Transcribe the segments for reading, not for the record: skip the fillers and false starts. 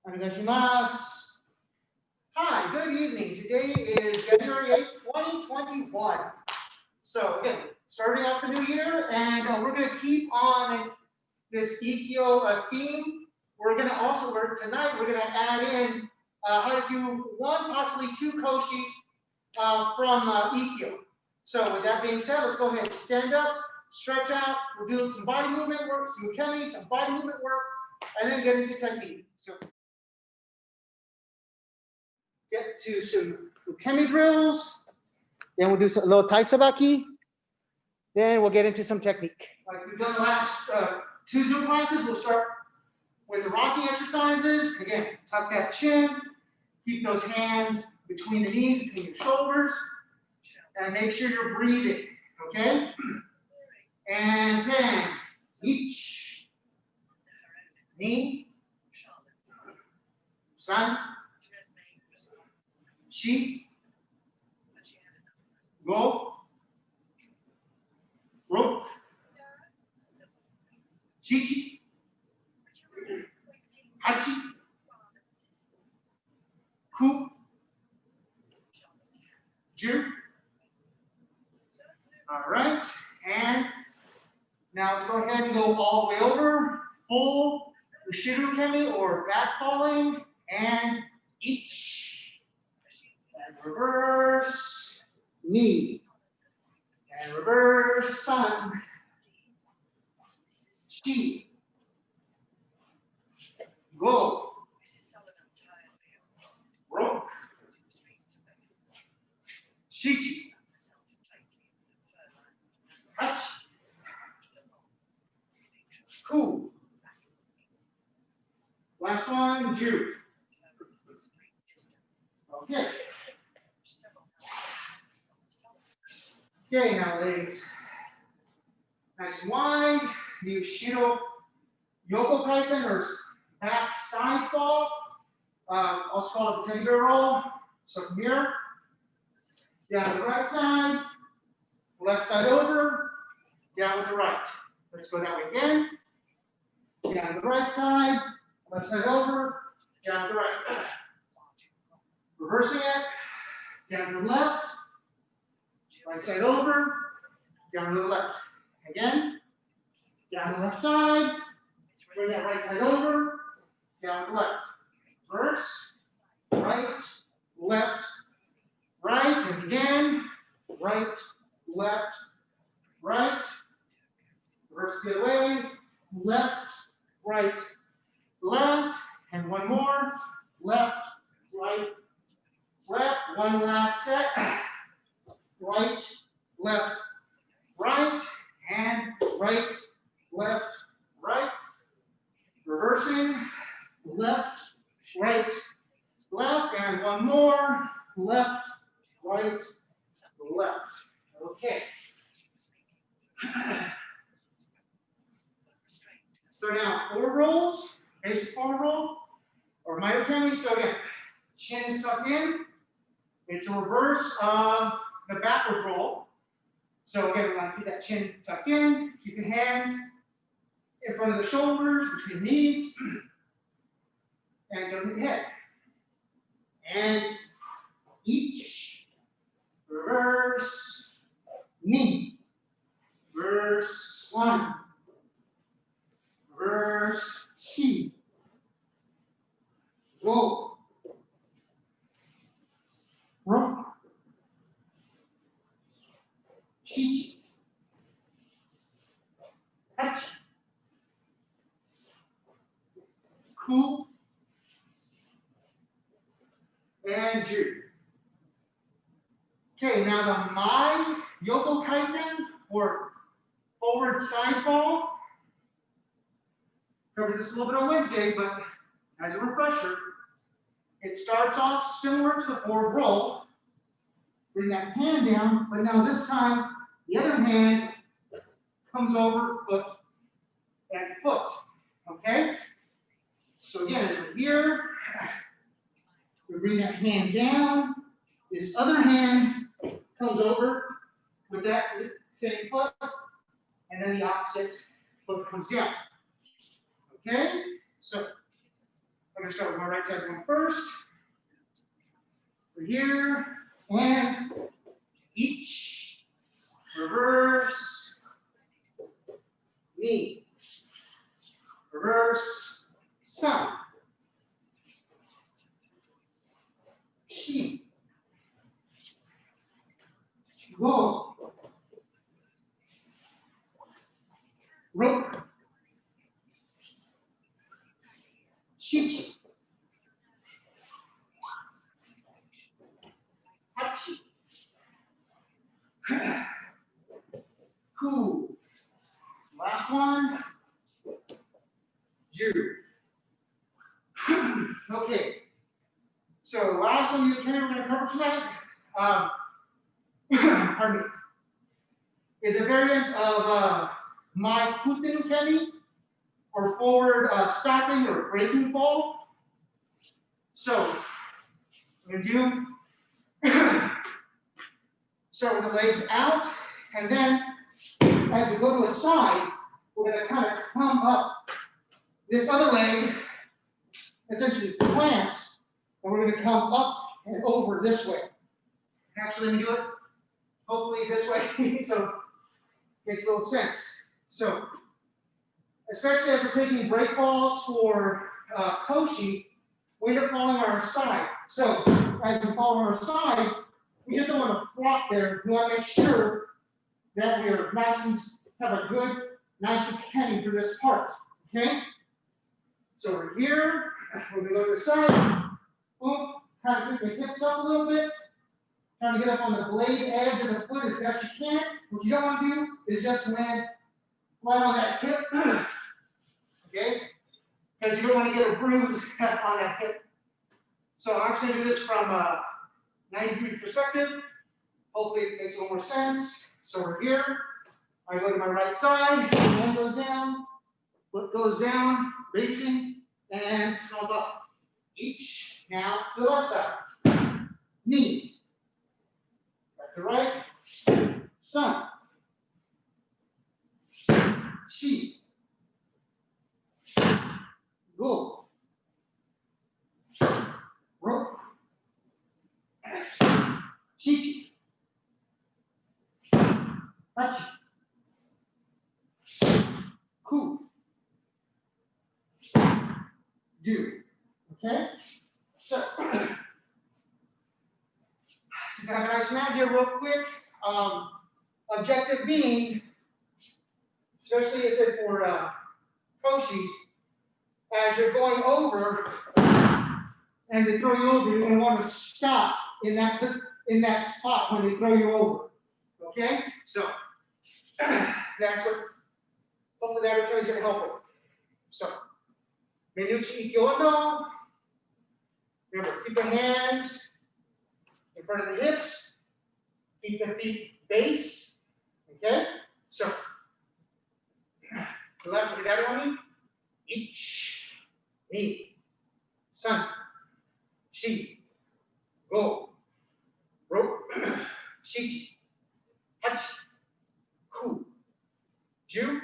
Onegaishimasu. Hi, good evening. Today is January 8th, 2021. So again, starting off the new year, and we're going to keep on this ikkyo theme. We're going to also learn tonight, we're going to add in how to do one, possibly two koshis from ikkyo. So with that being said, let's go ahead and stand up, stretch out. We're doing some body movement work, some ukemi, some body movement work, and then get into technique. So get to some ukemi drills. Then we'll do a little tai sabaki. Then we'll get into some technique. Like we've done the last two Zoom classes, we'll start with the rocking exercises. Again, tuck that chin, keep those hands between the knees, between your shoulders, and make sure you're breathing, okay? And 10, each, ni, san, shi, go, ro, chichi, hachi, ku, ju. All right, and now let's go ahead and go all the way over, full ushiru ukemi or back falling, and each, and reverse, knee, and reverse, sun, shi, go, ro, shichi, hachi, ku. Last one, ju. Okay. Okay, now legs nice and wide. New shiro yoko kaiten or back side fall. Also called a teddy bear roll. So from here, down to the right side, left side over, down with the right. Let's go that way again. Down to the right side, left side over, down to the right. Reversing it, down to the left, right side over, down to the left. Again, down to the left side, bring that right side over, down to the left. Reverse, right, left, right, and again, right, left, right. Reverse the other way, left, right, left, and one more, left, right, left, one last set, right, left, right, and right, left, right, reversing, left, right, left, and one more, left, right, left. Okay. So now forward rolls, basic forward roll, or ukemi. So again, chin is tucked in. It's a reverse of the backward roll. So again, we want to keep that chin tucked in, keep the hands in front of the shoulders, between the knees, and don't hit the head. And each, reverse, knee, reverse, one, reverse, chi, go, ro, shichi, hachi, ku, and ju. Okay, now the mai yoko kaiten or forward side fall. Covered this a little bit on Wednesday, but as a refresher, it starts off similar to the forward roll. Bring that hand down, but now this time the other hand comes over foot and foot. Okay? So again, as we're here, we bring that hand down. This other hand comes over with that same foot, and then the opposite foot comes down. Okay? So I'm going to start with my right side going first. Over here, and each, reverse, knee, reverse, sun, shi, go, rope, shichi, hachi, ku. Last one, ju. Okay. So last one you we're going to cover tonight, pardon me, is a variant of my kuten ukemi, or forward stopping or breaking fall. So I'm going to do start with the legs out, and then as we go to a side, we're going to kind of come up this other leg, essentially plants, and we're going to come up and over this way. Actually, let me do it hopefully this way, so it makes a little sense. So, especially as we're taking break balls for koshi, we end up falling on our side. So, as we fall on our side, we just don't want to flop there. We want to make sure that we are nice and have a good, nice ukemi through this part. Okay? So we're here, we're going to go to the side, boom, kind of keep the hips up a little bit, trying to get up on the blade edge of the foot as best you can. What you don't want to do is just land flat on that hip, okay? Because you don't want to get a bruise on that hip. So I'm just going to do this from a 90-degree perspective. Hopefully it makes a little more sense. So we're here, I go to my right side, hand goes down, foot goes down, racing, and come up. Each, now to the left side. Knee, back to right, sun, shi, go, rope, shichi, hachi, ku, do. Okay? So, since I have a nice map here real quick, objective being, especially as I said for koshis, as you're going over and they throw you over, you're going to want to stop in that spot when they throw you over. Okay? So, that's what, hopefully that return is going to help with. So, menuchi ikkyo. Remember, keep the hands in front of the hips, keep the feet based, okay? So, the left, look at that one. Each, knee, sun, shi, go, rope, shichi, hachi, ku, ju.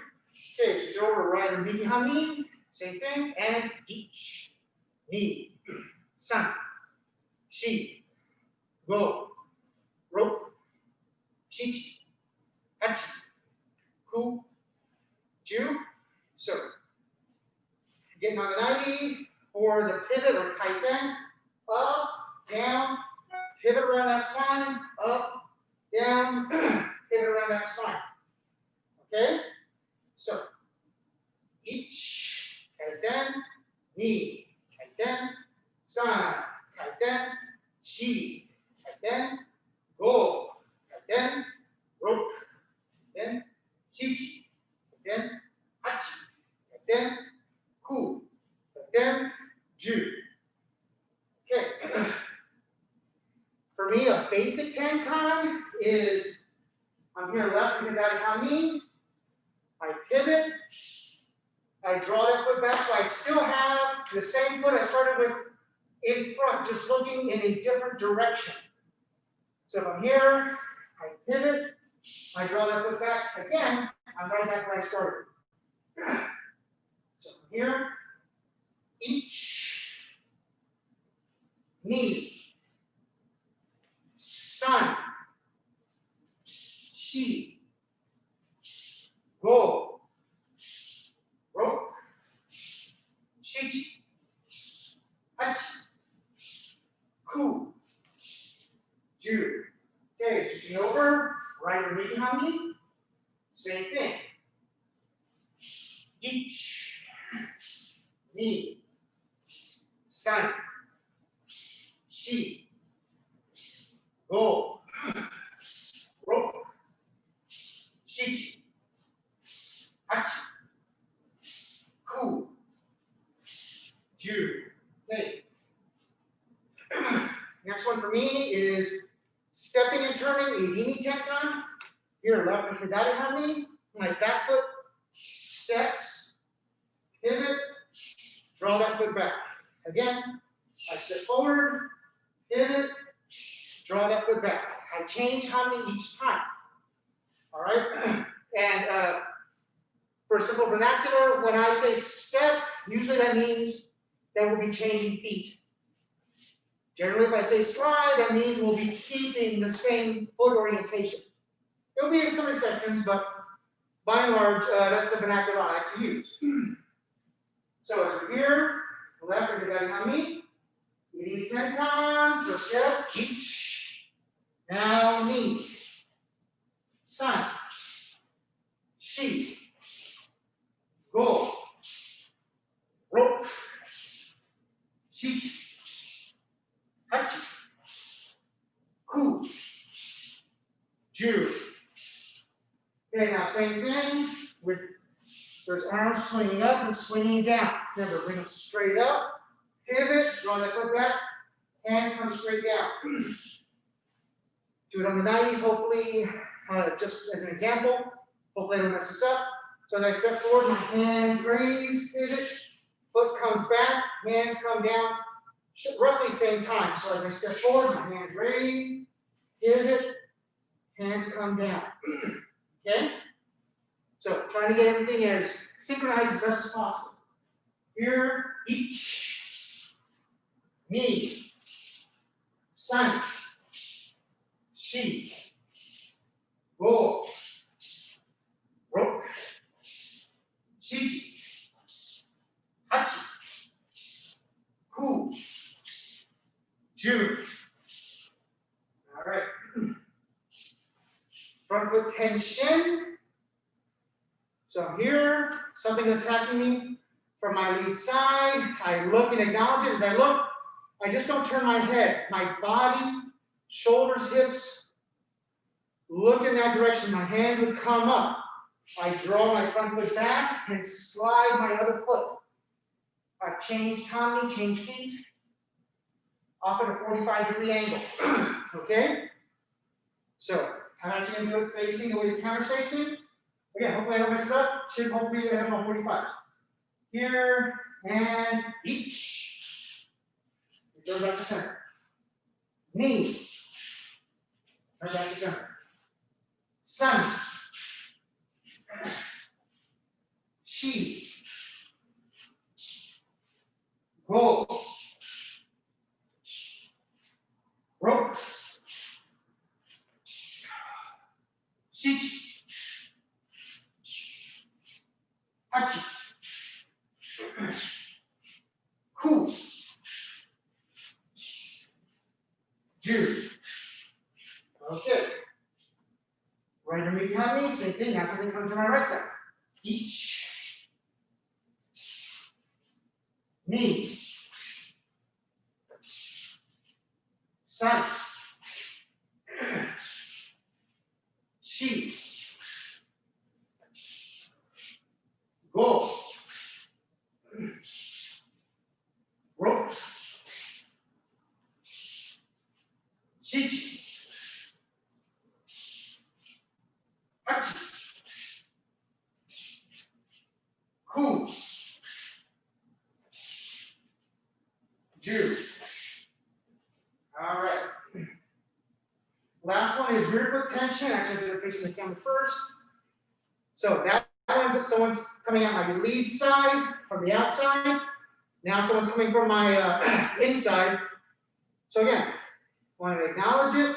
Okay, switch over right and behind me, same thing, and each, knee, sun, shi, go, rope, shichi, hachi, ku, ju. So, getting on the 90 for the pivot or kaiten, up, down, pivot around that spine, up, down, pivot around that spine. Okay? So, each, kaiten, knee, kaiten, sun, kaiten, shi, kaiten, go, kaiten, rope, kaiten, shichi, kaiten, hachi, kaiten, ku, kaiten, ju. Okay. For me, a basic tenkan is I'm here left, look at that hami. I pivot, I draw that foot back, so I still have the same foot I started with in front, just looking in a different direction. So if I'm here, I pivot, I draw that foot back again, I'm right back where I started. So from here, each, Ni, san, shi, go, ro, shichi, hachi, ku, ju. Okay, switching over, right or reading behind me. Same thing. Ich, ni, san, shi, go, ro, shichi, hachi, ku, ju. Okay. Next one for me is stepping and turning, irimi tenkan. Here, left foot hidari hami. My back foot steps, pivot, draw that foot back. Again, I step forward, pivot, draw that foot back. I change hami each time. All right? And for simple vernacular, when I say step, usually that means that we'll be changing feet. Generally, if I say slide, that means we'll be keeping the same foot orientation. There'll be some exceptions, but by and large, that's the vernacular I like to use. So as we're here, left or hidari hami, irimi tenkan, so step, ich, now ni, san, shi, go, ro, shichi, hachi, ku, ju. Okay, now same thing with those arms swinging up and swinging down. Remember, bring them straight up, pivot, draw that foot back, hands come straight down. Do it on the 90s, hopefully, just as an example. Hopefully I don't mess this up. So as I step forward, my hands raised, pivot, foot comes back, hands come down, roughly same time. So as I step forward, my hands raised, pivot, hands come down. Okay? So trying to get everything as synchronized as best as possible. Here, ich, ni, san, shi, go, ro, shichi, hachi, ku, ju. All right. Front foot tenchin. So here, something is attacking me from my lead side. I look and acknowledge it. As I look, I just don't turn my head. My body, shoulders, hips, look in that direction. My hands would come up. I draw my front foot back and slide my other foot. I change tummy, change feet, off at a 45-degree angle. Okay? So, I'm actually going to do it facing the way the camera's facing. Again, hopefully I don't mess it up. Should hopefully have it on 45. Here, and each. It goes back to center. Knees. Right back to center. San. Shi. Go. Rope. Shichi. Hachi. Ku. Ju. Okay. Right arm behind me, same thing. Now something comes to my right side. Ich. Ni. San. Shi. Go. Ro. Shichi. Hachi. Ku. Ju. All right. Last one is rear foot tension. Actually, I'm going to face the camera first. So that one's someone's coming out my lead side from the outside. Now someone's coming from my inside. So again, want to acknowledge it.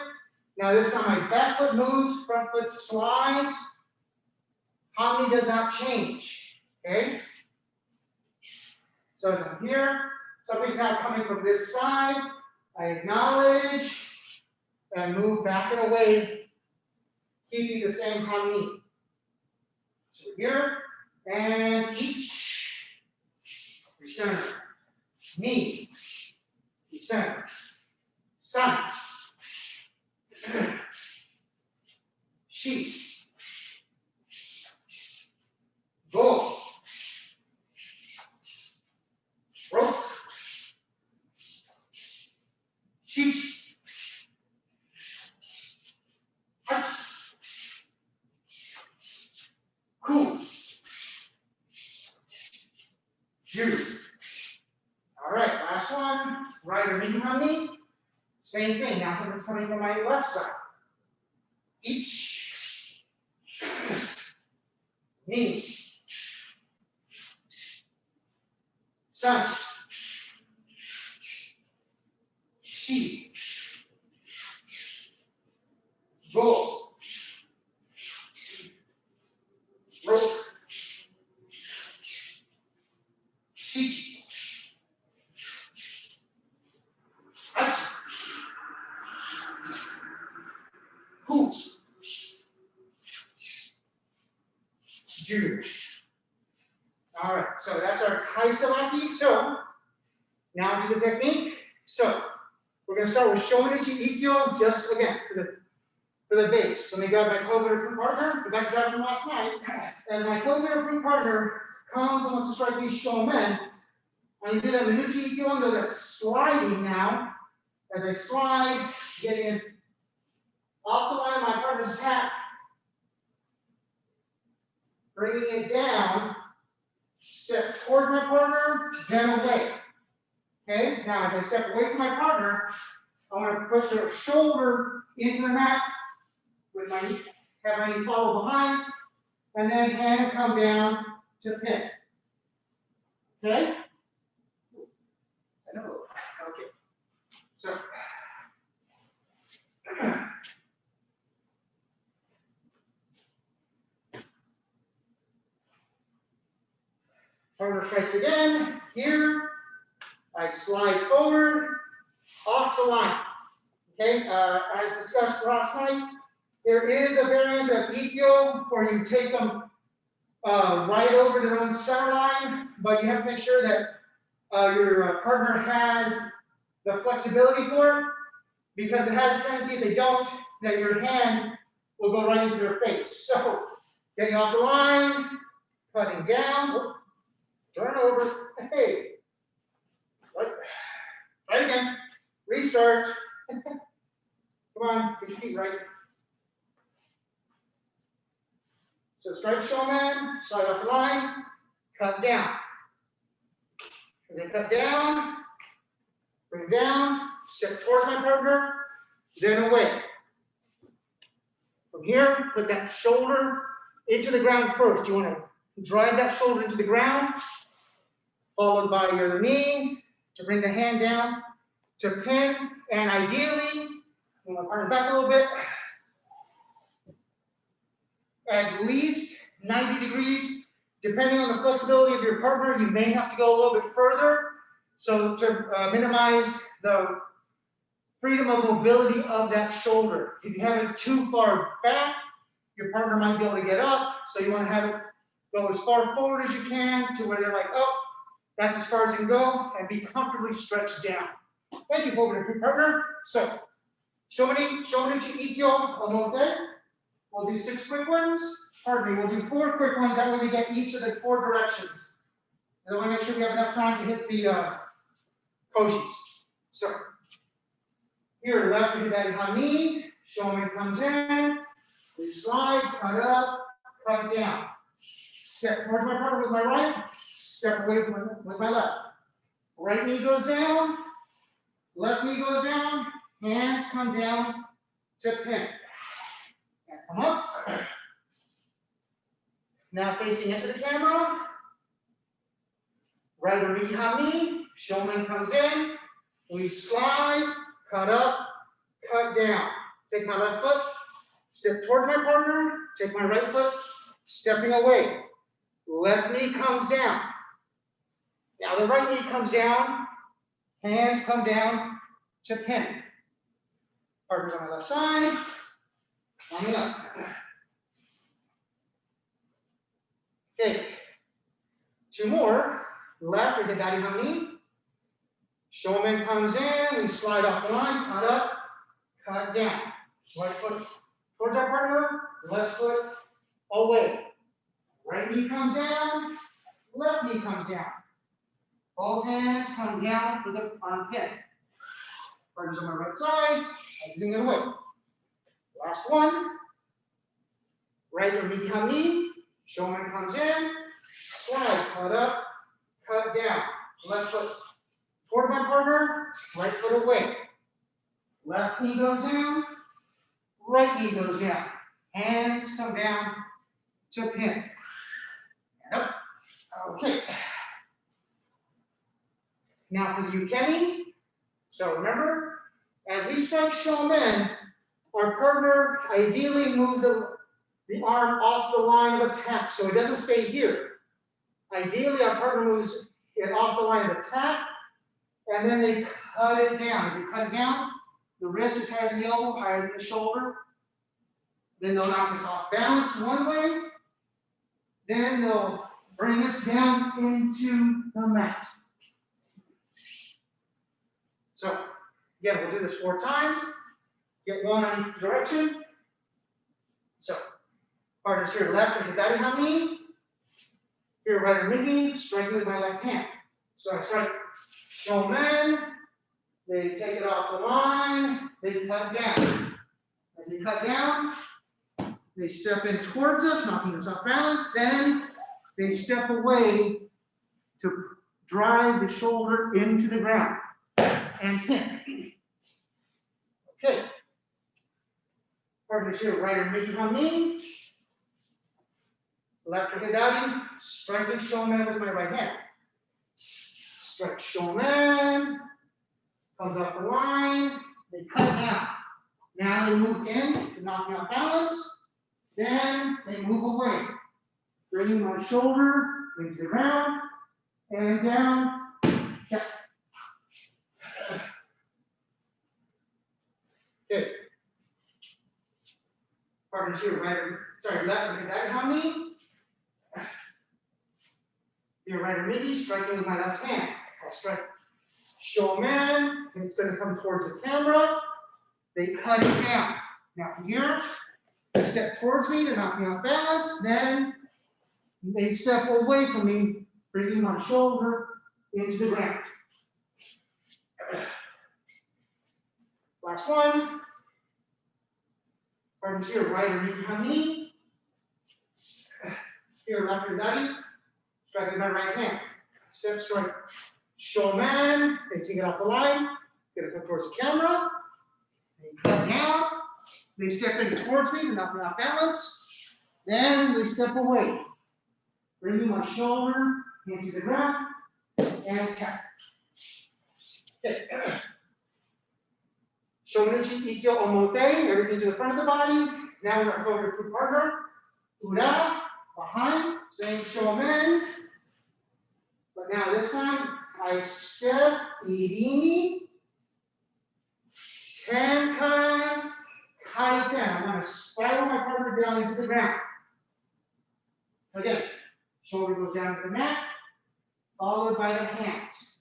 Now this time my back foot moves, front foot slides. Hamni does not change, okay? So as I'm here, something's now coming from this side. I acknowledge and move back and away, keeping the same Hamni. So here, and each, recenter, knee, recenter, sun, sheath, go, rope, sheath, arch, cool, Jew. All right, last one, right or knee on me. Same thing, now something's coming from my left side. Each, knee, sun, sheath, roll, rope, sheath, arch, hoops, Jew. All right, so that's our Thai sabaki. So now to the technique. So we're going to start with shomenuchi ikkyo, just again for the base. Let me grab my COVID-approved partner. Forgot to grab him last night. As my COVID-approved partner comes and wants to strike me shomen, I'm going to do that menuchi ikkyo under that sliding now. As I slide, getting off the line of my partner's attack, bringing it down, step towards my partner, then away. Okay, now as I step away from my partner, I want to put their shoulder into the mat with my knee, have my knee follow behind, and then hand come down to pin. Okay? I know. Okay. So partner strikes again. Here, I slide forward, off the line. Okay, as discussed last night, there is a variant of ikkyo where you take them right over their own center line, but you have to make sure that your partner has the flexibility for it, because it has a tendency, if they don't, that your hand will go right into their face. So, getting off the line, cutting down, turn over, hey, right again, restart. Come on, get your feet right. So strike shomen, slide off the line, cut down. As I cut down, bring down, step towards my partner, then away. From here, put that shoulder into the ground first. You want to drive that shoulder into the ground, followed by your knee to bring the hand down to pin, and ideally, move my partner back a little bit, at least 90 degrees. Depending on the flexibility of your partner, you may have to go a little bit further. So to minimize the freedom of mobility of that shoulder. If you have it too far back, your partner might be able to get up. So you want to have it go as far forward as you can to where they're like, oh, that's as far as you can go, and be comfortably stretched down. Thank you, over to partner. So, shomenuchi ikkyo omote. We'll do 6 quick ones. Pardon me, we'll do 4 quick ones. That way we get each of the 4 directions. And I want to make sure we have enough time to hit the koshis. So, here, left, we do that hami. Shomen comes in. We slide, cut up, cut down. Step towards my partner with my right. Step away with my left. Right knee goes down. Left knee goes down. Hands come down to pin. And come up. Now facing into the camera. Right knee hami. Shomen comes in. We slide, cut up, cut down. Take my left foot, step towards my partner, take my right foot, stepping away. Left knee comes down. Now the right knee comes down, hands come down to pin. Partners on my left side, coming up. Okay, 2 more. Left or Gedari Hami. Shomen comes in, we slide off the line, cut up, cut down. Right foot towards our partner, left foot away. Right knee comes down, left knee comes down. Both hands come down for the armpit. Partners on my right side, exiting it away. Last one. Right or midi hami. Shomen comes in, slide, cut up, cut down. Left foot towards my partner, right foot away. Left knee goes down, right knee goes down. Hands come down to pin. And up. Okay. Now for the ukemi. So remember, as we strike shomen, our partner ideally moves the arm off the line of attack, so it doesn't stay here. Ideally, our partner moves it off the line of attack, and then they cut it down. As they cut it down, the wrist is higher than the elbow, higher than the shoulder. Then they'll knock us off balance one way. Then they'll bring us down into the mat. So, again, we'll do this 4 times. Get 1 on each direction. So, partners here, left or Gedari Hami. Here, right or midi, striking with my left hand. So I strike shomen, they take it off the line, they cut down. As they cut down, they step in towards us, knocking us off balance. Then they step away to drive the shoulder into the ground and pin. Okay. Partners here, right or midi hami. Left or Gedari, striking shomen with my right hand. Strike shomen, comes off the line, they cut down. Now they move in to knock me off balance, then they move away. Bringing my shoulder into the ground, and down, down. Okay. Partners here, left or Gedari hami. Your right or midi, striking with my left hand. I'll strike shomen, and it's going to come towards the camera. They cut it down. Now from here, they step towards me to knock me off balance. Then they step away from me, bringing my shoulder into the ground. Last one. Partners here, right or midi hami. Here, left or Gedari. Strike with my right hand. Step strike shomen. They take it off the line. It's going to come towards the camera. They cut down. They step in towards me to knock me off balance. Then they step away, bringing my shoulder into the ground and tap. Okay. Shomenuchi, ikkyo, omote. Everything to the front of the body. Now we're going to go over to partner. Ura. Behind, same shomen, but now this time I step, irimi, tenkan, kaiten. I'm going to spiral my partner down into the ground. Again, shoulder goes down to the mat, followed by the hands.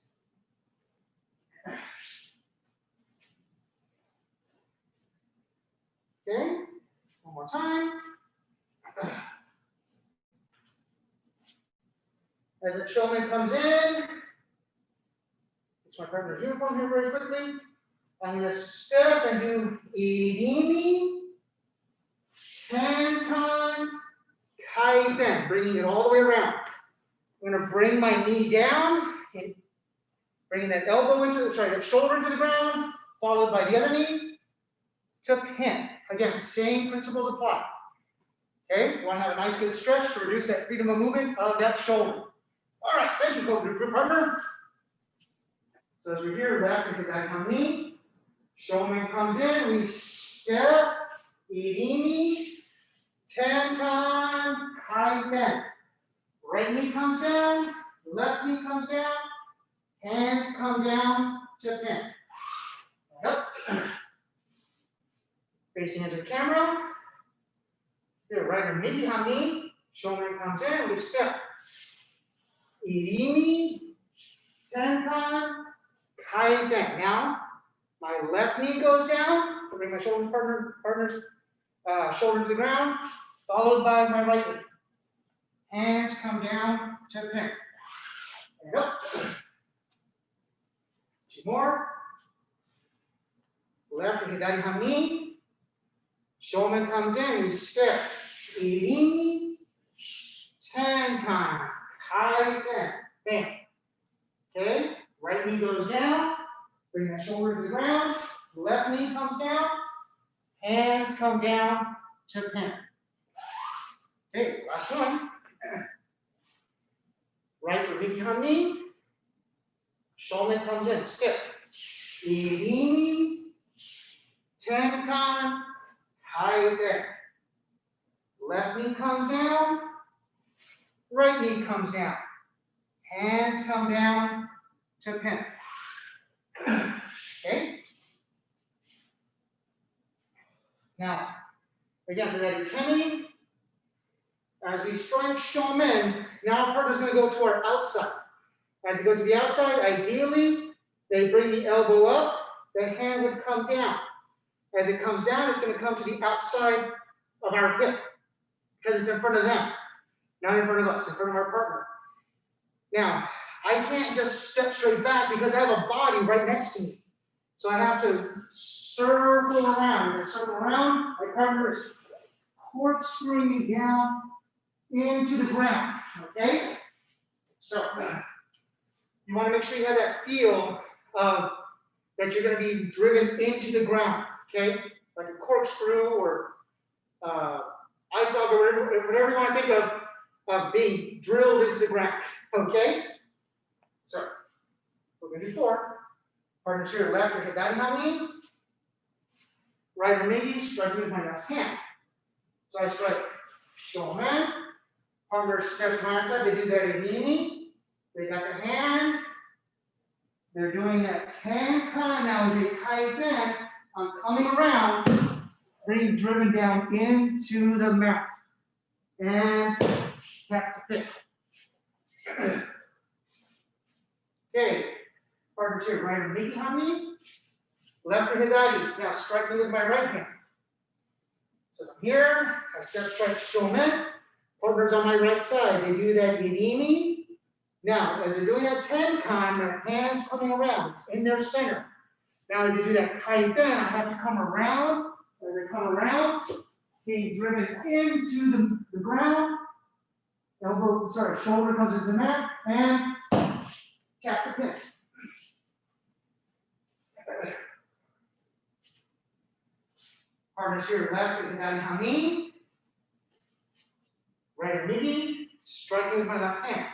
Okay, one more time. As the shomen comes in, it's my partner's uniform here very quickly. I'm going to step and do irimi, tenkan, kaiten, bringing it all the way around. I'm going to bring my knee down, and bringing that that shoulder into the ground, followed by the other knee to pin. Again, same principles apply. Okay, you want to have a nice good stretch to reduce that freedom of movement of that shoulder. All right, thank you, group partner. So as we're here, left or Gedari hami. Shomen comes in, we step, irimi, tenkan, kaiten. Right knee comes down, left knee comes down, hands come down to pin. Up. Facing into the camera. Here, right or midi hami. Shomen comes in, we step. Irimi, tenkan, kaiten. Now, my left knee goes down. Bring my shoulders, shoulder to the ground, followed by my right knee. Hands come down to pin. And up. Two more. Left hidari hami. Shomen comes in, we step. Irimi, tenkan, kaiten. Bam. Okay, right knee goes down. Bring that shoulder to the ground. Left knee comes down. Hands come down to pin. Okay, last one. Right to midi hami. Shomen comes in. Step. Irimi, tenkan, kaiten. Left knee comes down. Right knee comes down. Hands come down to pin. Okay. Now, again, for that ukemi, as we strike shomen, now our partner's going to go to our outside. As you go to the outside, ideally, they bring the elbow up, the hand would come down. As it comes down, it's going to come to the outside of our hip, because it's in front of them, not in front of us, in front of our partner. Now, I can't just step straight back because I have a body right next to me. So I have to circle around. And circle around, my partner is corkscrewing me down into the ground, okay? So you want to make sure you have that feel of that you're going to be driven into the ground, okay? Like a corkscrew or ice log or whatever you want to think of being drilled into the ground, okay? So we're going to do 4. Partners here, left or hidari hami. Right or midi, striking with my left hand. So I strike shomen. Partner steps to my outside, they do that irimi. They got their hand. They're doing that tenkan. Now as they kaiten, I'm coming around, being driven down into the mat. And tap to pick. Okay, partners here, right or midi hami. Left or hidari, now striking with my right hand. So as I'm here, I step strike shomen. Partners on my right side, they do that irimi. Now, as they're doing that tenkan, their hands coming around, it's in their center. Now, as they do that kaiten, I have to come around. As I come around, being driven into the ground. Shoulder comes into the mat, and tap the pin. Partners here, left with hidari hami. Right or midi, striking with my left hand.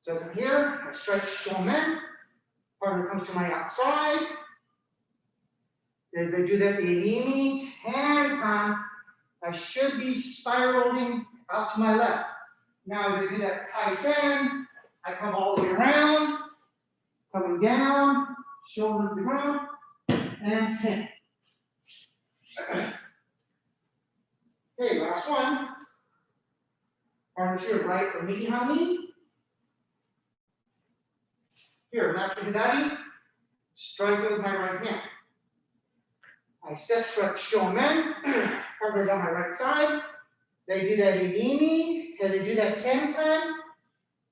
So as I'm here, I strike shomen. Partner comes to my outside. As they do that irimi, tenkan, I should be spiraling out to my left. Now as I do that kaiten, I come all the way around, coming down, shoulder to the ground, and pin. Okay, last one. Partners here, right or midi hami. Here, left to hidari, striking with my right hand. I step strike shomen, partners on my right side. They do that irimi, as they do that tenkan.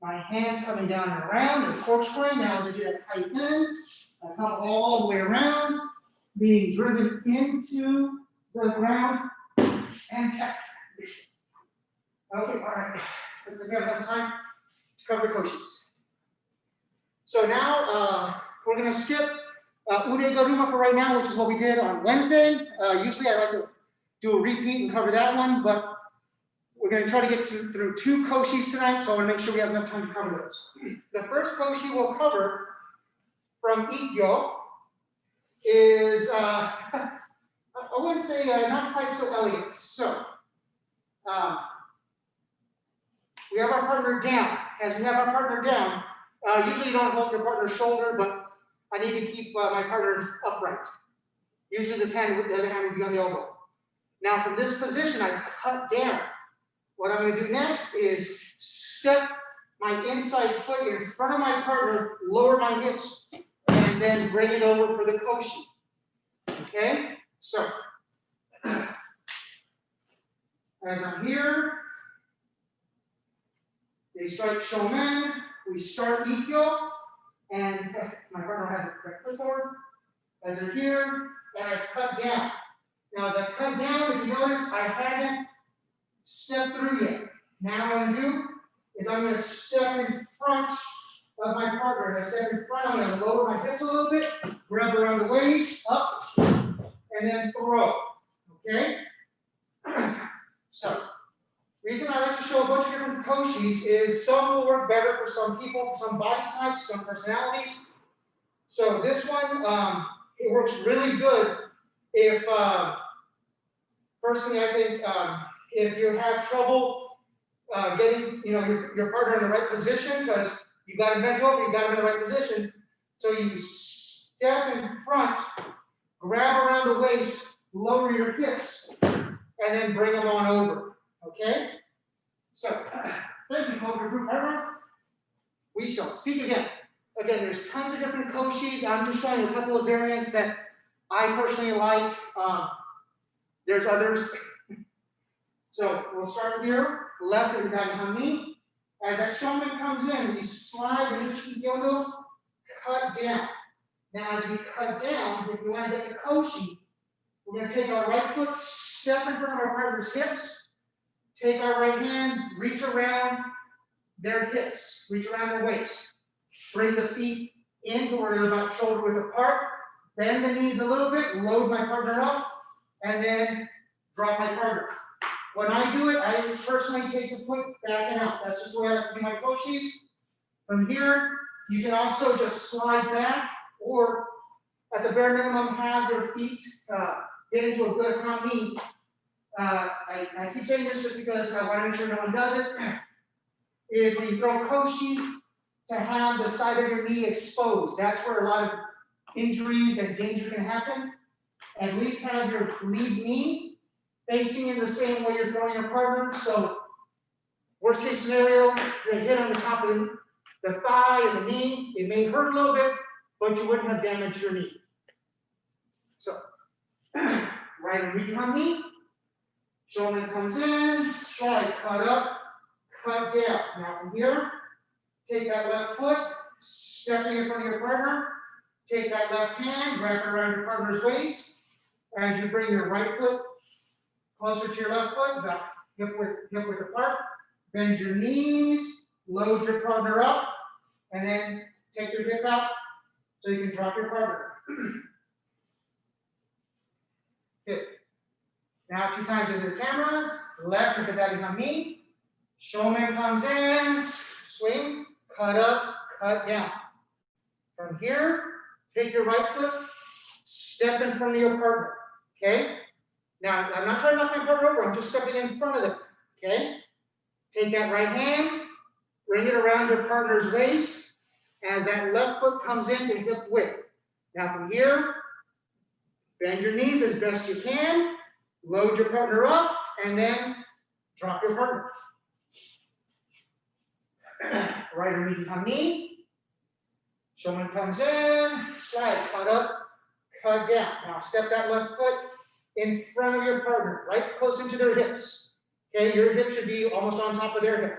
My hands coming down and around, there's corkscrewing. Now as I do that kaiten, I come all the way around, being driven into the ground and tap. Okay, all right. Let's have enough time to cover the koshis. So now we're going to skip ude garuma for right now, which is what we did on Wednesday. Usually I like to do a repeat and cover that one, but we're going to try to get through 2 koshis tonight, so I want to make sure we have enough time to cover those. The first koshi we'll cover from ikkyo is, I wouldn't say not quite so elegant. So, we have our partner down. As we have our partner down, usually you don't hold your partner's shoulder, but I need to keep my partner upright. Usually this hand, the other hand would be on the elbow. Now from this position, I cut down. What I'm going to do next is step my inside foot in front of my partner, lower my hips, and then bring it over for the koshi. Okay? So, as I'm here, they start shomen, we start ikkyo, and my partner has a correct footboard. As they're here, and I cut down. Now, as I cut down, if you notice, I haven't stepped through yet. Now, what I'm going to do is I'm going to step in front of my partner. As I step in front, I'm going to lower my hips a little bit, grab around the waist, up, and then throw. Okay? So, the reason I like to show a bunch of different koshis is some will work better for some people, for some body types, some personalities. So this one, it works really good if, personally, I think if you have trouble getting, your partner in the right position, because you got him bent over, you got him in the right position. So you step in front, grab around the waist, lower your hips, and then bring them on over. Okay? So, thank you, Cobra Group partner. We shall speak again. Again, there's tons of different koshis. I'm just showing a couple of variants that I personally like. There's others. So we'll start here. Left at Hami. As that shomen comes in, we slide the menuchi yodo, cut down. Now, as we cut down, if we want to get the koshi, we're going to take our right foot, step in front of our partner's hips, take our right hand, reach around their hips, reach around their waist. Bring the feet in where they're about shoulder width apart. Bend the knees a little bit, load my partner up, and then drop my partner. When I do it, I personally take the foot back and out. That's just the way I like to do my koshis. From here, you can also just slide back, or at the bare minimum, have your feet get into a good hami. I keep saying this just because I want to make sure no one does it. Is when you throw koshi, to have the side of your knee exposed. That's where a lot of injuries and danger can happen. At least have your lead knee facing in the same way you're throwing your partner. So, worst case scenario, you're gonna hit on the top of the thigh and the knee. It may hurt a little bit, but you wouldn't have damaged your knee. So, right and recon knee. Shoulder comes in, slide, cut up, cut down. Now from here, take that left foot, stepping in front of your partner. Take that left hand, wrap it around your partner's waist. As you bring your right foot closer to your left foot, back, hip width apart. Bend your knees, load your partner up, and then take your hip out so you can drop your partner. Good. Now 2 times into the camera, left with the daddy hami. Shomen comes in, swing, cut up, cut down. From here, take your right foot, step in front of your partner, okay? Now, I'm not trying to knock my partner over, I'm just stepping in front of them, okay? Take that right hand, bring it around your partner's waist, as that left foot comes into hip width. Now from here, bend your knees as best you can, load your partner up, and then drop your partner. Right underneath the knee. Shomen comes in, slide, cut up, cut down. Now step that left foot in front of your partner, right close into their hips. Okay, your hip should be almost on top of their hip.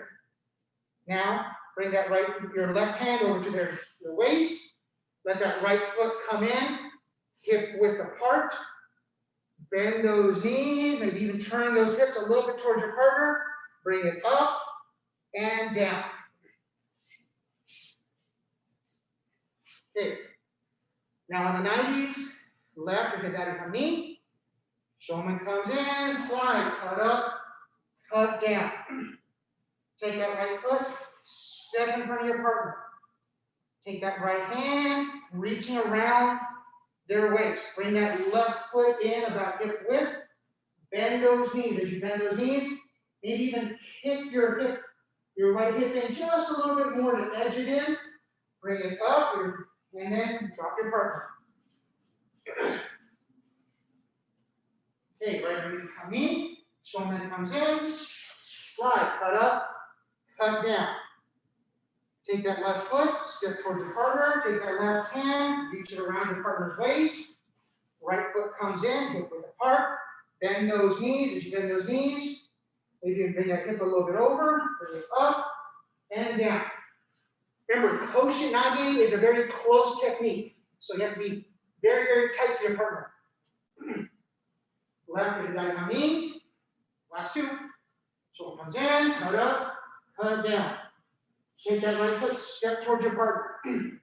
Now bring that your left hand over to their waist. Let that right foot come in, hip width apart. Bend those knees, maybe even turn those hips a little bit towards your partner. Bring it up and down. Okay. Now on the 90s, left with the daddy hami. Shomen comes in, slide, cut up, cut down. Take that right foot, step in front of your partner. Take that right hand, reaching around their waist. Bring that left foot in about hip width. Bend those knees. As you bend those knees, maybe even kick your right hip in just a little bit more to edge it in. Bring it up, and then drop your partner. Okay, right underneath kami. Shomen comes in, slide, cut up, cut down. Take that left foot, step towards your partner, take that left hand, reach it around your partner's waist. Right foot comes in, hip width apart. Bend those knees. As you bend those knees, maybe you bring that hip a little bit over, bring it up and down. Remember, koshinage is a very close technique, so you have to be very, very tight to your partner. Left is the kami. Last two. Shoulder comes in, cut up, cut down. Take that right foot, step towards your partner.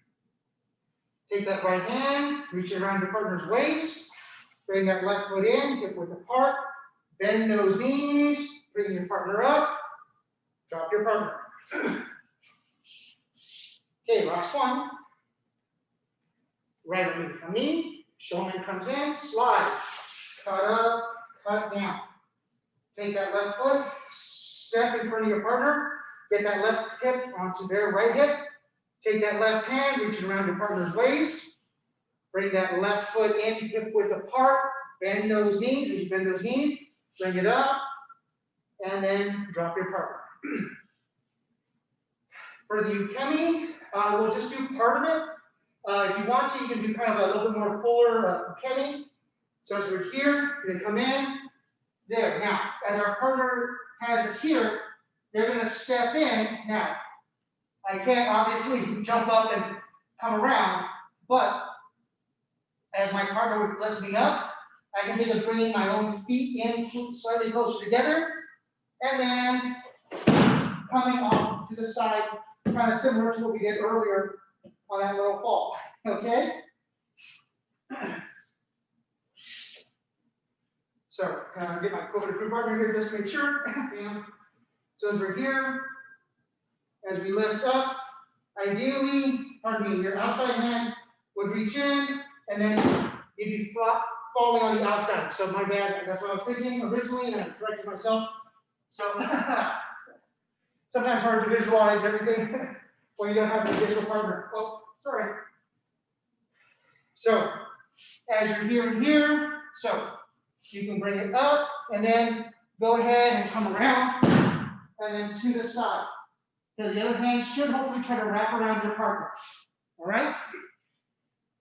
Take that right hand, reach it around your partner's waist. Bring that left foot in, hip width apart. Bend those knees, bring your partner up. Drop your partner. Okay, last one. Right underneath the knee. Shomen comes in, slide. Cut up, cut down. Take that left foot, step in front of your partner. Get that left hip onto their right hip. Take that left hand, reach it around your partner's waist. Bring that left foot in, hip width apart. Bend those knees. As you bend those knees, bring it up, and then drop your partner. For the ukemi, we'll just do part of it. If you want to, you can do kind of a little bit more fuller ukemi. So as we're here, you're gonna come in, there. Now, as our partner has us here, they're gonna step in. Now, I can't obviously jump up and come around, but as my partner would lift me up, I can think of bringing my own feet in slightly closer together, and then coming off to the side, kind of similar to what we did earlier on that little fall, okay? So, get my COVID-free partner here just to make sure. So as we're here, as we lift up, ideally, pardon me, your outside hand would reach in, and then you'd be falling on the outside. So my bad, that's what I was thinking originally, and I corrected myself. So sometimes hard to visualize everything when you don't have the visual partner. Oh, sorry. So as you're here and here, so you can bring it up, and then go ahead and come around, and then to the side. Because the other hand should hopefully try to wrap around your partner. All right?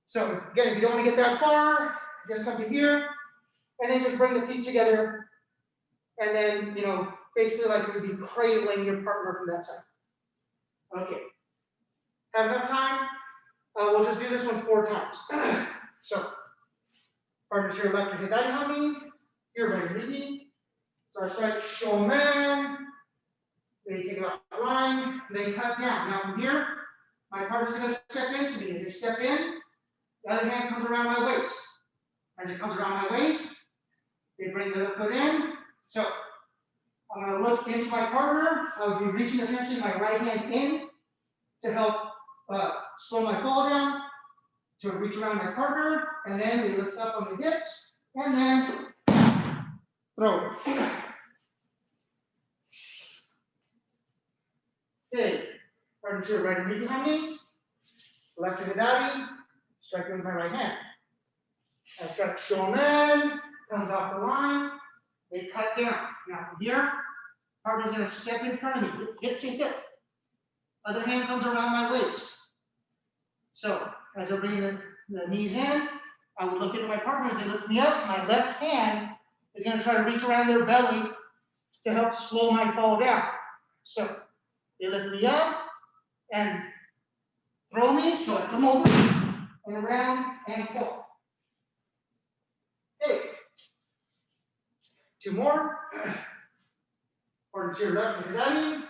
So again, if you don't want to get that far, just come to here, and then just bring the feet together, and then, you know, basically like you would be cradling your partner from that side. Okay. Have enough time? We'll just do this one 4 times. So, partners here left to hidari hami, here right rigi. So I start shomen. They take it off the line, they cut down. Now from here, my partner's gonna step into me. As they step in, the other hand comes around my waist. As it comes around my waist, they bring the other foot in. So I'm gonna look into my partner. I'll be reaching essentially my right hand in to help slow my fall down, to reach around my partner, and then we lift up on the hips, and then throw it. Okay, partner to your right and reaching hands, left to the daddy, strike with my right hand. I strike shomen, comes off the line, they cut down. Now from here, partner's gonna step in front of me, hip to hip. Other hand comes around my waist. So as I bring the knees in, I will look into my partner as they lift me up. My left hand is gonna try to reach around their belly to help slow my fall down. So they lift me up and throw me, so I come over and around and fall. Okay. 2 more. Partner to your left with hidari.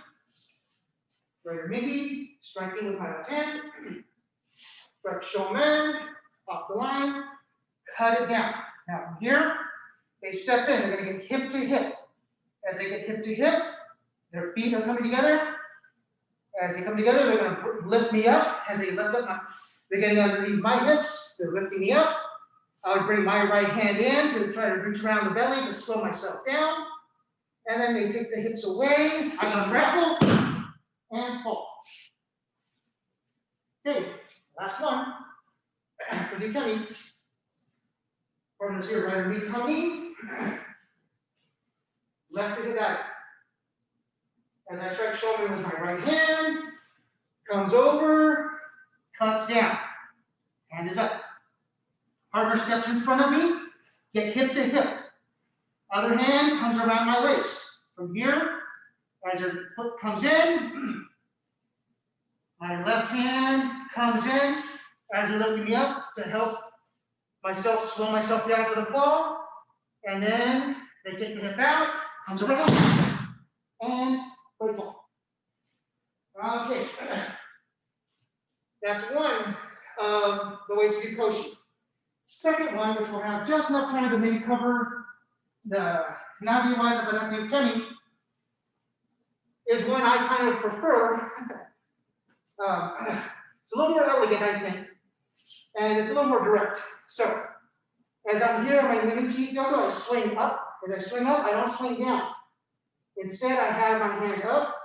Right or midi, striking with my left hand. Strike shomen, off the line, cut it down. Now from here, they step in. They're going to get hip to hip. As they get hip to hip, their feet are coming together. As they come together, they're going to lift me up. As they lift up, they're getting underneath my hips. They're lifting me up. I would bring my right hand in to try to reach around the belly to slow myself down. And then they take the hips away. I unravel and pull. Okay, last one. For the ukemi. Partners here, right knee coming. Left to that. As I strike shoulder with my right hand, comes over, cuts down. Hand is up. Partner steps in front of me, get hip to hip. Other hand comes around my waist. From here, as your foot comes in, my left hand comes in as you're lifting me up to help myself slow myself down for the fall. And then they take the hip out, comes around, and break fall. Okay. That's one of the ways to do koshi. Second one, which will have just enough time to maybe cover the nagi-wise of an ukemi, is one I kind of prefer. It's a little more elegant, I think, and it's a little more direct. So, as I'm here on my menuchi ikkyo, I swing up. As I swing up, I don't swing down. Instead, I have my hand up.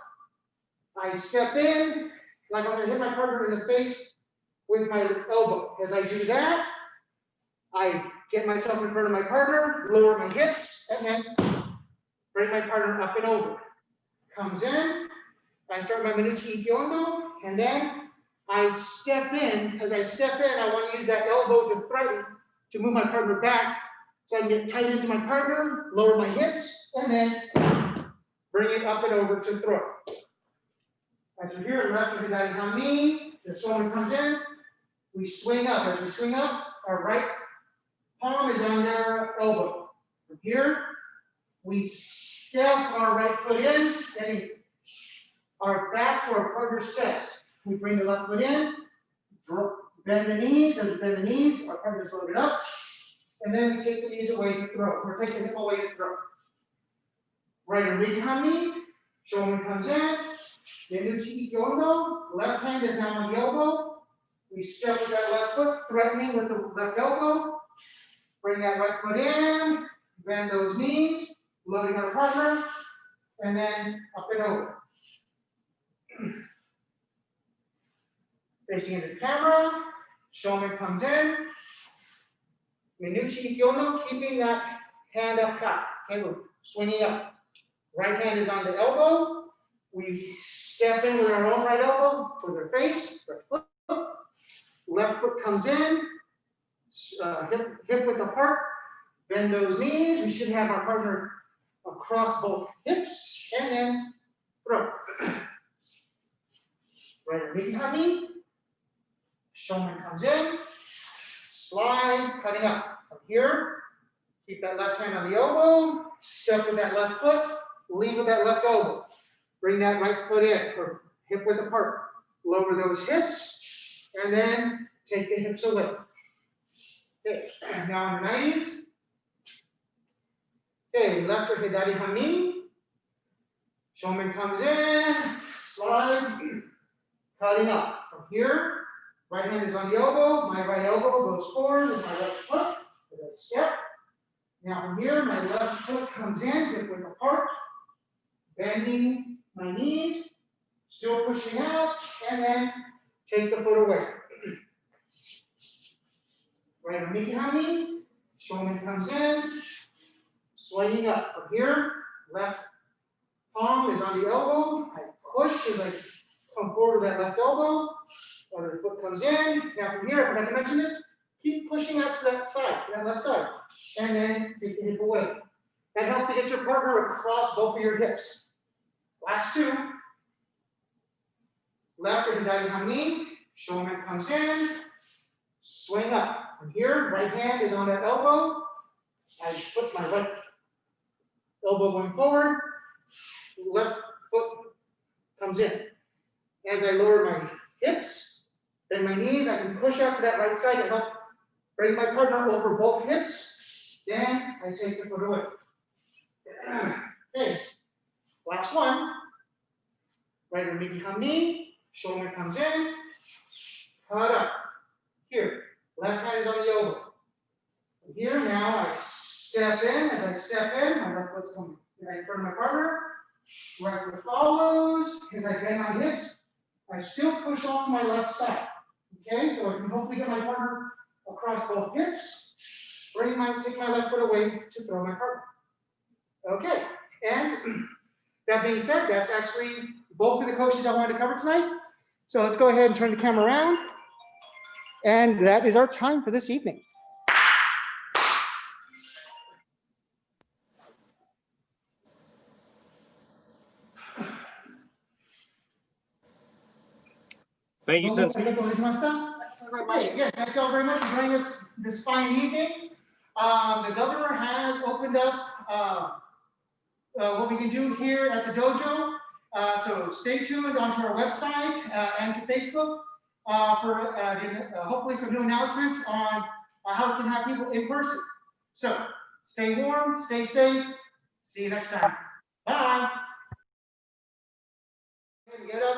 I step in, like I'm going to hit my partner in the face with my elbow. As I do that, I get myself in front of my partner, lower my hips, and then bring my partner up and over. Comes in, I start my menuchi ikkyo, and then I step in. As I step in, I want to use that elbow to threaten to move my partner back so I can get tight into my partner, lower my hips, and then bring it up and over to throw. As we're here, left of that on me, the shoulder comes in, we swing up. As we swing up, our right palm is on their elbow. From here, we step our right foot in, getting our back to our partner's chest. We bring the left foot in, bend the knees. As we bend the knees, our partner's loaded up. And then we take the knees away to throw, or take the hip away to throw. Right origami, shoulder comes in, menuchi ikkyo, left hand is now on the elbow. We step with that left foot, threatening with the left elbow. Bring that right foot in, bend those knees, loading our partner, and then up and over. Facing into the camera, shoulder comes in, menuchi ikkyo, keeping that hand up high. Okay, we're swinging up. Right hand is on the elbow. We step in with our own right elbow for their face, right foot. Left foot comes in, hip width apart, bend those knees. We should have our partner across both hips, and then throw. Right origami, shoulder comes in, slide, cutting up. From here, keep that left hand on the elbow, step with that left foot, lead with that left elbow. Bring that right foot in, or hip width apart. Lower those hips, and then take the hips away. Okay, and now on the 90s. Okay, left or hidari hami. Shomen comes in, slide, cutting up. From here, right hand is on the elbow, my right elbow goes forward with my right foot, with a step. Now from here, my left foot comes in, hip width apart, bending my knees, still pushing out, and then take the foot away. Right origami, shomen comes in, swinging up. From here, left palm is on the elbow. I push as I come forward with that left elbow. Other foot comes in. Now from here, I forgot to mention this, keep pushing out to that side, to that left side, and then take the hip away. That helps to get your partner across both of your hips. Last two. Left or hidari hami, shomen comes in, swing up. From here, right hand is on that elbow. I put my right elbow going forward, left foot comes in. As I lower my hips, bend my knees, I can push out to that right side to help bring my partner over both hips. Then I take the foot away. Okay, last one. Right origami, shoulder comes in, cut up. Here, left hand is on the elbow. Here now I step in. As I step in, my left foot's going right in front of my partner. Right foot follows. As I bend my hips, I still push off to my left side. Okay, so I can hopefully get my partner across both hips. Take my left foot away to throw my partner. Okay, and that being said, that's actually both of the koshis I wanted to cover tonight. So let's go ahead and turn the camera around. And that is our time for this evening. Thank you, Sensei. Okay, again, thank you all very much for joining us this fine evening. The governor has opened up what we can do here at the dojo. So stay tuned onto our website and to Facebook for hopefully some new announcements on how we can have people in person. So stay warm, stay safe. See you next time. Bye. And get up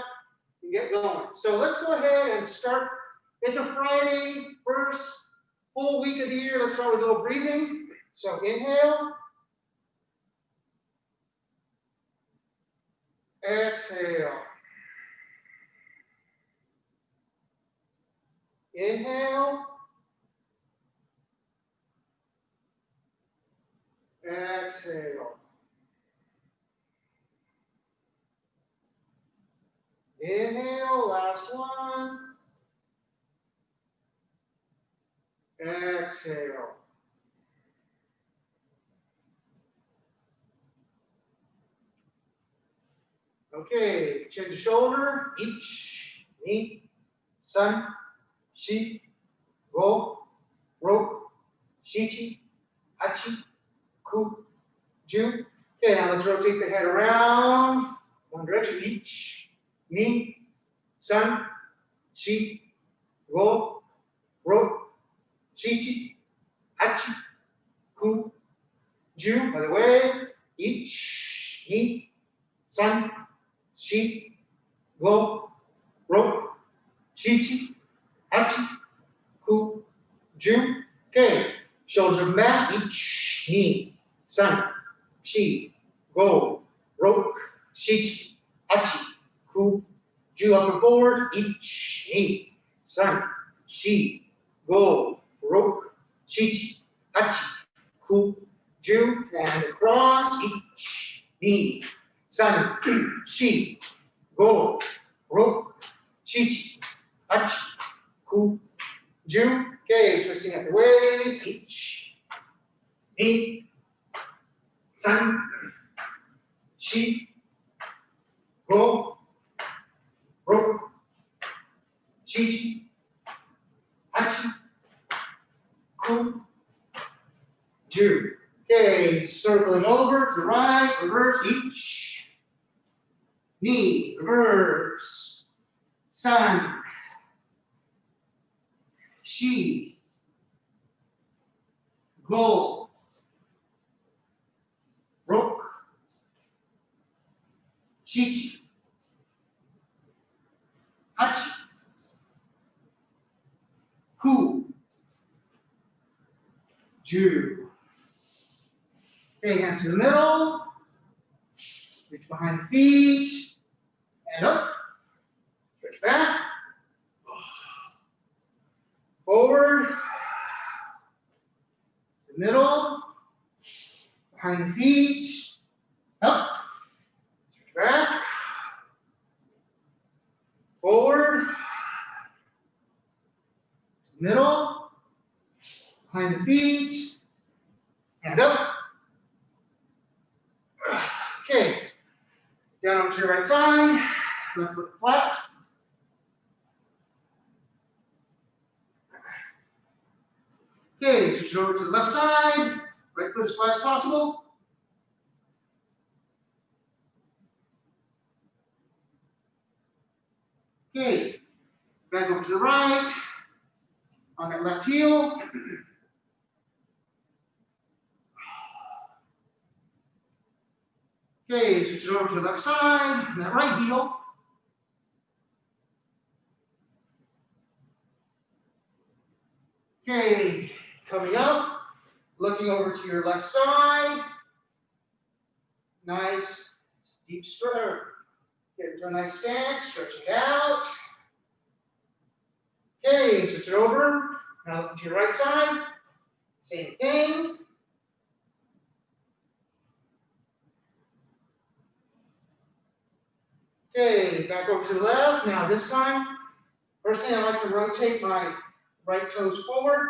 and get going. So let's go ahead and start. It's a Friday, first full week of the year. Let's start with a little breathing. So inhale. Exhale. Inhale. Exhale. Inhale, last one. Exhale. Okay, chin to shoulder, ich, ni, san, shi, go, ro, shichi, hachi, ku, ju. Okay, now let's rotate the head around. One direction, ich, ni, san, shi, go, ro, shichi, hachi, ku, ju. By the way, ich, ni, san, shi, go, ro, shichi, hachi, ku, ju. Okay, shoulders are back. Ich, ni, san, shi, go, ro, shichi, hachi, ku, ju. Up and forward. Ich, ni, san, shi, go, ro, shichi, hachi, ku, ju. And across. Ich, ni, san, shi, go, ro, shichi, hachi, ku, ju. Okay, twisting at the waist. Ich, ni, san, shi, go, ro, shichi, hachi, ku, ju. Okay, circling over to the right, reverse, ich, ni, reverse, san, shi, go, ro, shichi, hachi, ku, ju. Okay, hands to the middle, reach behind the feet, and up, stretch back, forward, the middle, behind the feet, up, stretch back, forward, middle, behind the feet, and up. Okay, down over to the right side, left foot flat. Okay, switch it over to the left side, right foot as flat as possible. Okay, back over to the right, on that left heel. Okay, switch it over to the left side, and that right heel. Okay, coming up, Looking over to your left side. Nice, deep stretch. Get into a nice stance, stretch it out. Okay, switch it over. Now look to your right side. Same thing. Okay, back over to the left. Now this time, first thing I like to rotate my right toes forward.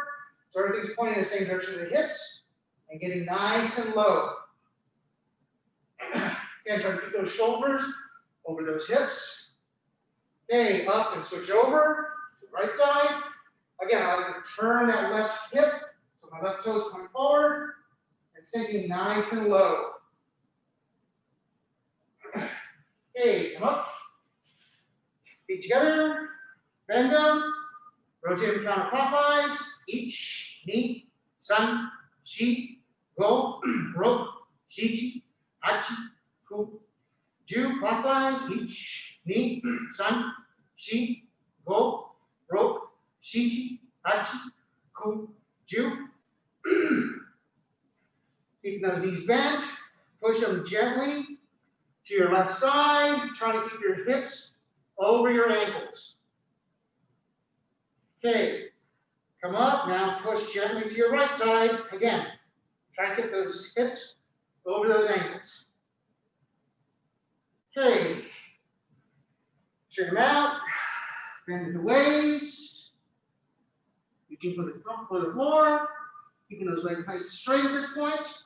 So everything's pointing in the same direction of the hips and getting nice and low. Again, try to keep those shoulders over those hips. Okay, up and switch over to the right side. Again, I like to turn that left hip, so my left toe is coming forward and sinking nice and low. Okay, come up, feet together, bend them, rotate them counterclockwise, each, ni, san, shi, go, ro, shichi, hachi, ku, ju, clockwise, each, ni, san, shi, go, ro, shichi, hachi, ku, ju. Keeping those knees bent, push them gently to your left side, trying to keep your hips over your ankles. Okay, come up, now push gently to your right side. Again, try to get those hips over those ankles. Okay, straighten them out, bend at the waist, reaching for the floor, keeping those legs nice and straight at this point.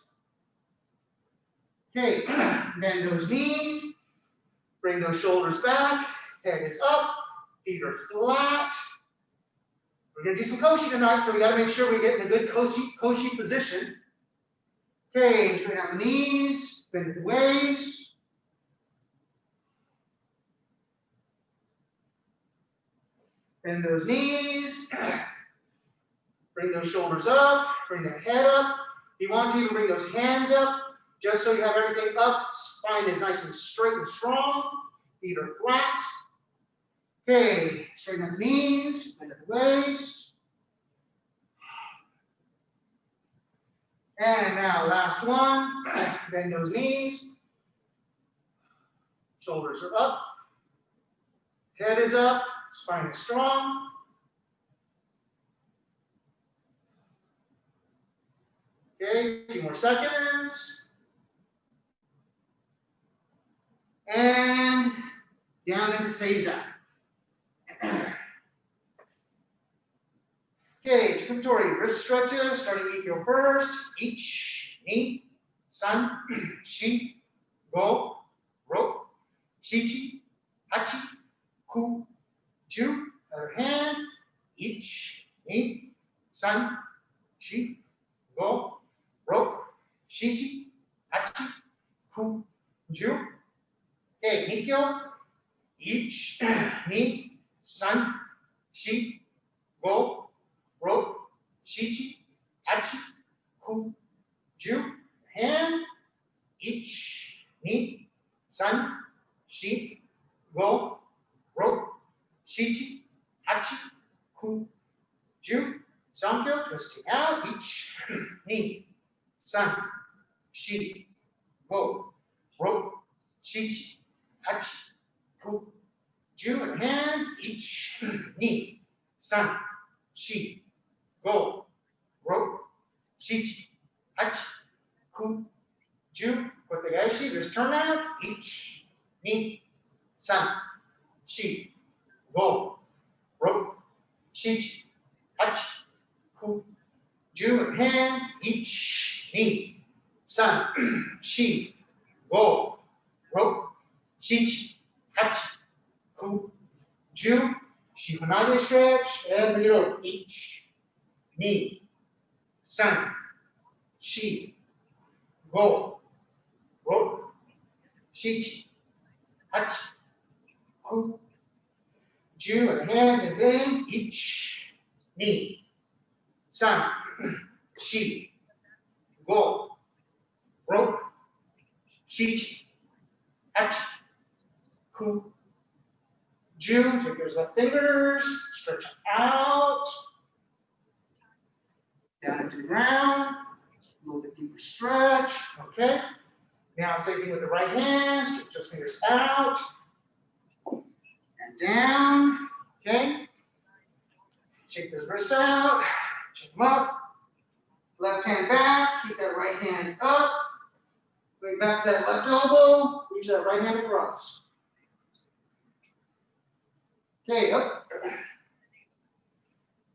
Okay, bend those knees, bring those shoulders back, head is up, feet are flat. We're going to do some koshi tonight, so we got to make sure we get in a good koshi position. Okay, straighten out the knees, bend at the waist. Bend those knees, bring those shoulders up, bring the head up. If you want to, you can bring those hands up, just so you have everything up. Spine is nice and straight and strong. Feet are flat. Okay, straighten out the knees, bend at the waist. And now, last one. Bend those knees. Shoulders are up. Head is up. Spine is strong. Okay, a few more seconds. And down into Seiza. Okay, Chikutori, wrist stretches, starting ikkyo first. Ich, ni, san, shi, go, ro, shichi, hachi, ku, ju. Other hand. Ich, ni, san, shi, go, ro, shichi, hachi, ku, ju. Okay, Nikyo, ich, ni, san, shi, go, ro, shichi, hachi, ku, ju. Hand, ich, ni, san, shi, go, ro, shichi, hachi, ku, ju. Sankyo, twisting out, ich, ni, san, shi, go, ro, shichi, hachi, ku, ju, and hand, ich, ni, san, shi, go, ro, shichi, hachi, ku, ju. Put the gashi, just turn out, ich, ni, san, shi, go, ro, shichi, hachi, ku, ju, and hand, ich, ni, san, shi, go, ro, shichi, hachi, ku, ju. Shomenuchi stretch, and bring it over. Ich, ni, san, shi, go, ro, shichi, hachi, ku, ju, and hands and then ich, ni, san, shi, go, ro, shichi, hachi, ku, ju. Take those left fingers, stretch out, down into the ground. A little bit deeper stretch. Okay. Now, same thing with the right hand. Stretch those fingers out and down. Okay. Shake those wrists out. Shake them up. Left hand back. Keep that right hand up. Bring back to that left elbow. Reach that right hand across. Okay, up.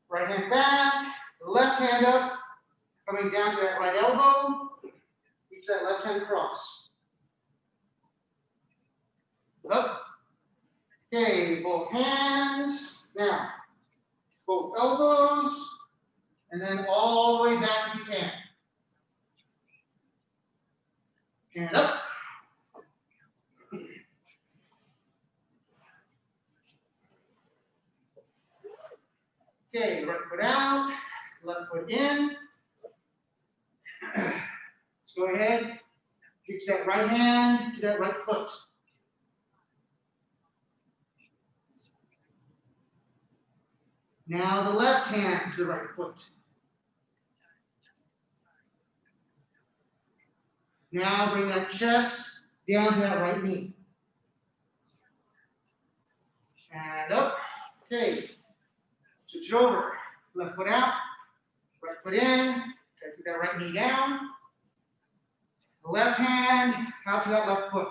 Right hand back. Left hand up. Coming down to that right elbow. Reach that left hand across. Up. Okay, both hands. Now, both elbows. And then all the way back if you can. And up. Okay, right foot out, left foot in. Let's go ahead. Reach that right hand to that right foot. Now the left hand to the right foot. Now bring that chest down to that right knee. And up. Okay. Switch it over. Left foot out. Right foot in. Try to keep that right knee down. The left hand out to that left foot.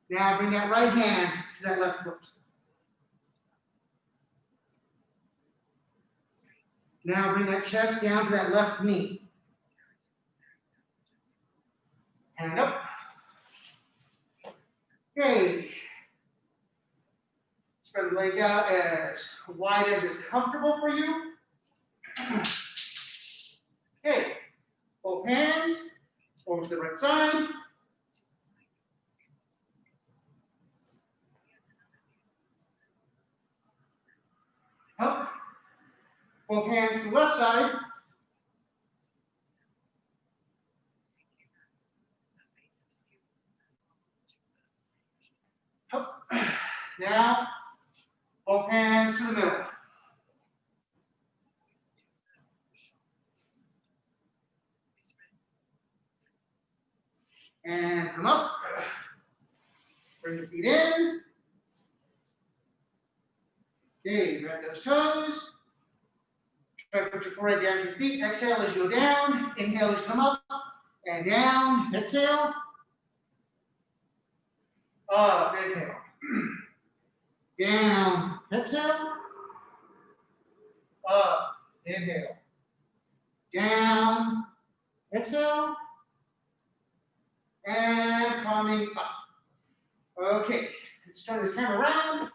Now bring that right hand to that left foot. Now bring that chest down to that left knee. And up. Okay. Spread the legs out as wide as is comfortable for you. Okay. Both hands over to the right side. Up. Both hands to the left side. Up. Now, both hands to the middle. And come up. Bring the feet in. Okay, grab those toes. Try to put your forehead down to your feet. Exhale as you go down. Inhale as you come up and down. Exhale. Up. Inhale. Down. Exhale. Up. Inhale. Down. Exhale. And coming up. Okay. Let's turn this camera around.